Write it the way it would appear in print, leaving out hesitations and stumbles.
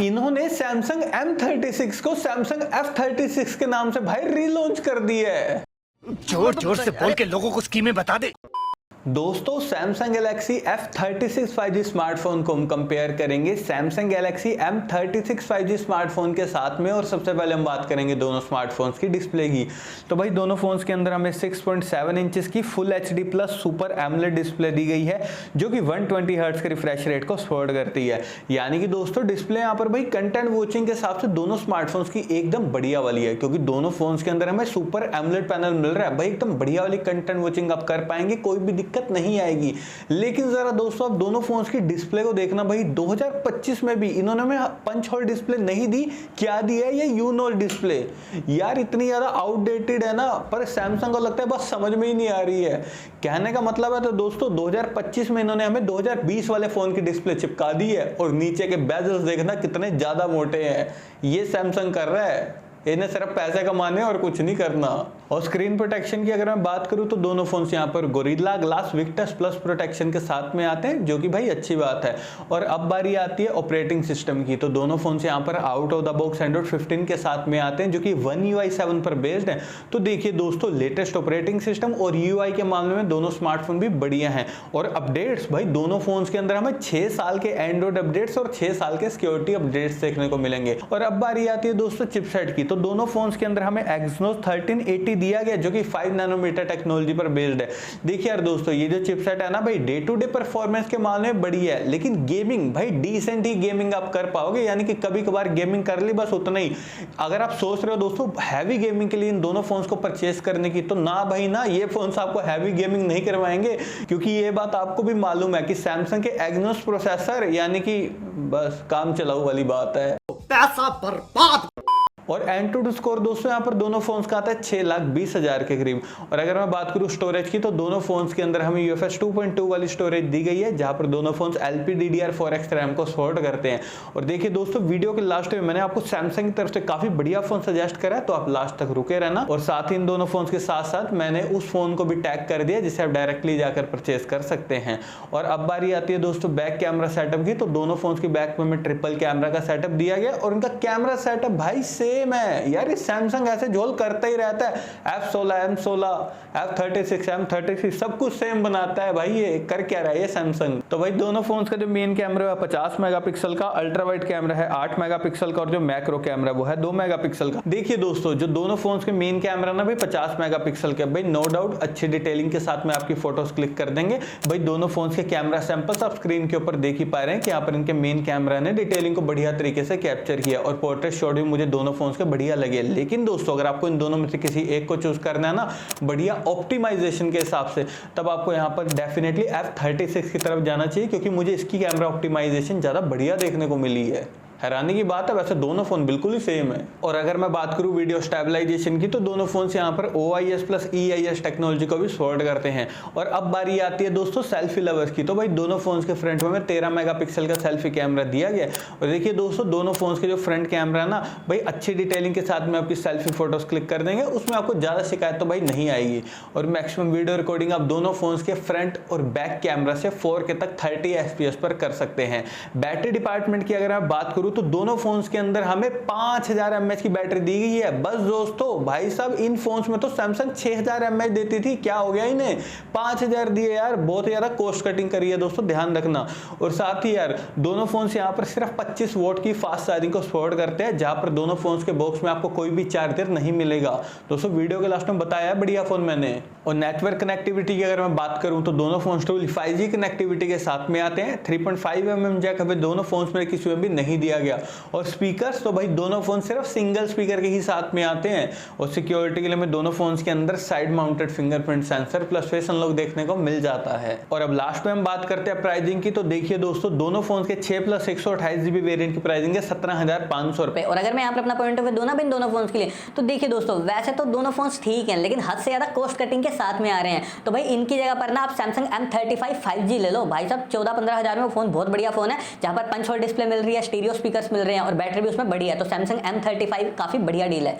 इन्होंने Samsung M36 को Samsung F36 के नाम से भाई रीलॉन्च कर दिया है। जोर जोर से बोल के लोगों को स्कीमें बता दे। दोस्तों Samsung Galaxy F36 5G smartphone को हम कंपेयर करेंगे Samsung Galaxy M36 5G smartphone के साथ में। और सबसे पहले हम बात करेंगे दोनों स्मार्टफोन्स की डिस्प्ले की। तो भाई दोनों फोन्स के अंदर हमें 6.7 इंचेस की full HD plus super AMOLED display दी गई है, जो कि 120 हर्ट्ज के रिफ्रेश रेट को सपोर्ट करती है। यानी कि दोस्तों डिस्प्ले यहाँ पर भाई कंटेंट वॉचिंग के हिसाब से दोनों स्मार्टफोन्स की एकदम बढ़िया वाली है, क्योंकि दोनों फोन्स के अंदर हमें सुपर एमोलेड पैनल मिल रहा है। भाई एकदम बढ़िया वाली कंटेंट वॉचिंग आप कर पाएंगे, कोई भी दिक्कत नहीं आएगी। लेकिन जरा दोस्तों आप दोनों फोन्स की डिस्प्ले को देखना, भाई 2025 में भी इन्होंने हमें पंच होल डिस्प्ले नहीं दी। क्या दी है ये यूनोल डिस्प्ले। यार इतनी ज्यादा आउटडेटेड है ना, पर सैमसंग को लगता है बस समझ में ही नहीं आ रही है। कहने का मतलब है तो दोस्तों 2025 में इन्होंने हमें 2020 वाले फोन की डिस्प्ले चिपका दी है, और नीचे के बेजल्स देखना कितने ज्यादा मोटे हैं। ये सैमसंग कर रहा है, इन्हें सिर्फ पैसे कमाने और कुछ नहीं करना। और स्क्रीन प्रोटेक्शन की अगर मैं बात करूं तो दोनों फोन्स यहां पर gorilla glass Victus plus protection के साथ में आते हैं, जो कि भाई अच्छी बात है। और अब बारी आती है ऑपरेटिंग सिस्टम की। तो दोनों फोन्स यहां पर out of the box Android 15 के साथ में आते हैं, जो कि One UI 7 पर बेस्ड है। तो देखिए दोस्तों लेटेस्ट ऑपरेटिंग सिस्टम और UI के मामले में दोनों स्मार्टफोन भी बढ़िया हैं। और अपडेट्स भाई दोनों फोन्स के अंदर हमें 6 साल के एंड्रॉइड अपडेट्स और 6 साल के सिक्योरिटी अपडेट्स देखने को मिलेंगे। और अब बारी आती है दोस्तों चिपसेट की। तो दोनों फोन्स के अंदर हमें Exynos 1380 दिया गया, जो कि 5 नैनोमीटर टेक्नोलॉजी पर बेस्ड है। देखिए यार दोस्तों ये जो चिपसेट है ना भाई डे टू डे परफॉर्मेंस के मामले में बढ़िया है, लेकिन गेमिंग भाई डिसेंट ही गेमिंग आप कर पाओगे, यानी कि कभी कभार गेमिंग कर ली बस उतना ही। अगर आप सोच रहे हो दोस्तों हैवी गेमिंग के लिए इन दोनों फोन्स को परचेस करने की, तो ना भाई ना, ये फोन्स आपको हैवी गेमिंग नहीं करवाएंगे। क्योंकि ये बात आपको भी मालूम है कि सैमसंग के Exynos प्रोसेसर यानी कि बस काम चलाऊ वाली बात है, पैसा बर्बाद। और एंटूडू स्कोर दोस्तों यहाँ पर दोनों फोन्स का आता है 6,20,000 के करीब। और अगर मैं बात करूँ स्टोरेज की, तो दोनों फोन्स के अंदर हमें UFS 2.2 वाली स्टोरेज दी गई है, जहां पर दोनों फोन्स LPDDR4X रैम को सपोर्ट करते हैं। और देखिए दोस्तों वीडियो के लास्ट में मैंने आपको सैमसंग की तरफ से काफी बढ़िया फोन सजेस्ट करा है, तो आप लास्ट तक रुके रहना। और साथ ही इन दोनों फोन्स के साथ साथ मैंने उस फोन को भी टैग कर दिया जिसे आप डायरेक्टली जाकर परचेज कर सकते हैं। और अब बारी आती है दोस्तों बैक कैमरा सेटअप की। तो दोनों फोन्स की बैक में हमें ट्रिपल कैमरा का सेटअप दिया गया, और इनका कैमरा सेटअप भाई सेम है। यार सैमसंग ऐसे झोल करता ही रहता है, F16 M16 F36 M36 सब कुछ सेम बनाता है भाई। ये कर क्या रहा है ये सैमसंग। तो भाई दोनों फोन्स का जो मेन कैमरा है 50 मेगापिक्सल का, अल्ट्रा वाइड कैमरा है 8 मेगापिक्सल का, और जो मैक्रो कैमरा वो है 2 मेगापिक्सल का। देखिए दोस्तों जो दोनों फोन्स के मेन कैमरा ना भाई 50 मेगापिक्सल के, भाई नो डाउट अच्छी डिटेलिंग के साथ में आपकी फोटोज क्लिक कर देंगे। भाई दोनों फोन्स के कैमरा सैंपल्स आप स्क्रीन के ऊपर देख ही पा रहे हैं कि यहाँ पर इनके मेन कैमरा ने डिटेलिंग को बढ़िया तरीके से कैप्चर किया, और पोर्ट्रेट शॉट भी मुझे दोनों फोन्स के बढ़िया लगे। लेकिन दोस्तों अगर आपको इन दोनों में से किसी एक को चूज करना है ना बढ़िया ऑप्टिमाइजेशन के हिसाब से, तब आपको यहाँ पर डेफिनेटली F36 की तरफ जाना चाहिए, क्योंकि मुझे इसकी कैमरा ऑप्टिमाइजेशन ज्यादा बढ़िया देखने को मिली है। हैरानी की बात है, वैसे दोनों फोन बिल्कुल ही सेम है। और अगर मैं बात करूं वीडियो स्टेबलाइजेशन की, तो दोनों फोन्स यहां पर OIS प्लस EIS टेक्नोलॉजी को भी सपोर्ट करते हैं। और अब बारी आती है दोस्तों सेल्फी लवर्स की। तो भाई दोनों फोन्स के फ्रंट में 13 मेगापिक्सल का सेल्फी कैमरा दिया गया। और देखिए दोस्तों दोनों फोन्स के जो फ्रंट कैमरा ना भाई अच्छी डिटेलिंग के साथ में आपकी सेल्फी फोटोज क्लिक कर देंगे, उसमें आपको ज्यादा शिकायत तो भाई नहीं आएगी। और मैक्सिमम वीडियो रिकॉर्डिंग आप दोनों फोन्स के फ्रंट और बैक कैमरा से 4K तक 30 FPS पर कर सकते हैं। बैटरी डिपार्टमेंट की अगर मैं बात करूं तो दोनों फोन्स के अंदर हमें 5000 mAh की बैटरी दी गई है। बस दोस्तों भाई साहब इन फोन्स में तो सैमसंग 6000 mAh देती थी, क्या हो गया इन्हें 5000 दिए यार, बहुत ज्यादा कॉस्ट कटिंग करी है दोस्तों, ध्यान रखना। और साथ ही यार दोनों फोन्स यहाँ पर सिर्फ 25 वोट की फास्ट चार्जिंग को सपोर्ट करते हैं, जहां पर दोनों फोन्स के बॉक्स में आपको कोई भी चार्जर नहीं मिलेगा। दोस्तों वीडियो के लास्ट में बताया है बढ़िया फोन मैंने। और नेटवर्क कनेक्टिविटी की अगर मैं बात करूं तो दोनों फोन्स 5G कनेक्टिविटी के साथ में आते हैं। 3.5 mm जैक हमें दोनों फोन्स में किसी में भी नहीं दिया गया। और स्पीकर्स तो भाई दोनों फोन सिर्फ सिंगल स्पीकर के ही साथ में आते हैं। और सिक्योरिटी के लिए हमें दोनों फोन्स के अंदर side mounted fingerprint sensor plus face unlock देखने को मिल जाता है। और अब लास्ट में हम बात करते हैं प्राइसिंग की। तो देखिए दोस्तों दोनों फोन्स के 6 प्लस 128 GB वेरिएंट की प्राइसिंग है 17,500 रुपए। और अगर मैं यहाँ पर अपना पॉइंट ऑफ व्यू दूं ना इन दोनों फोन्स के लिए, तो देखिए दोस्तों वैसे तो दोनों फोन्स ठीक हैं, लेकिन हद से ज्यादा कॉस्ट कटिंग के साथ में आ रहे हैं। तो भाई इनकी जगह पर ना आप सैमसंग M35 5G ले लो भाई साहब, 14-15 हजार में वो फोन बहुत बढ़िया फोन है, जहां पर पंच होल डिस्प्ले मिल रही है, स्टीरियो स्पीकर्स मिल रहे हैं और बैटरी भी उसमें बढ़िया है। तो सैमसंग M35 काफी बढ़िया डील है।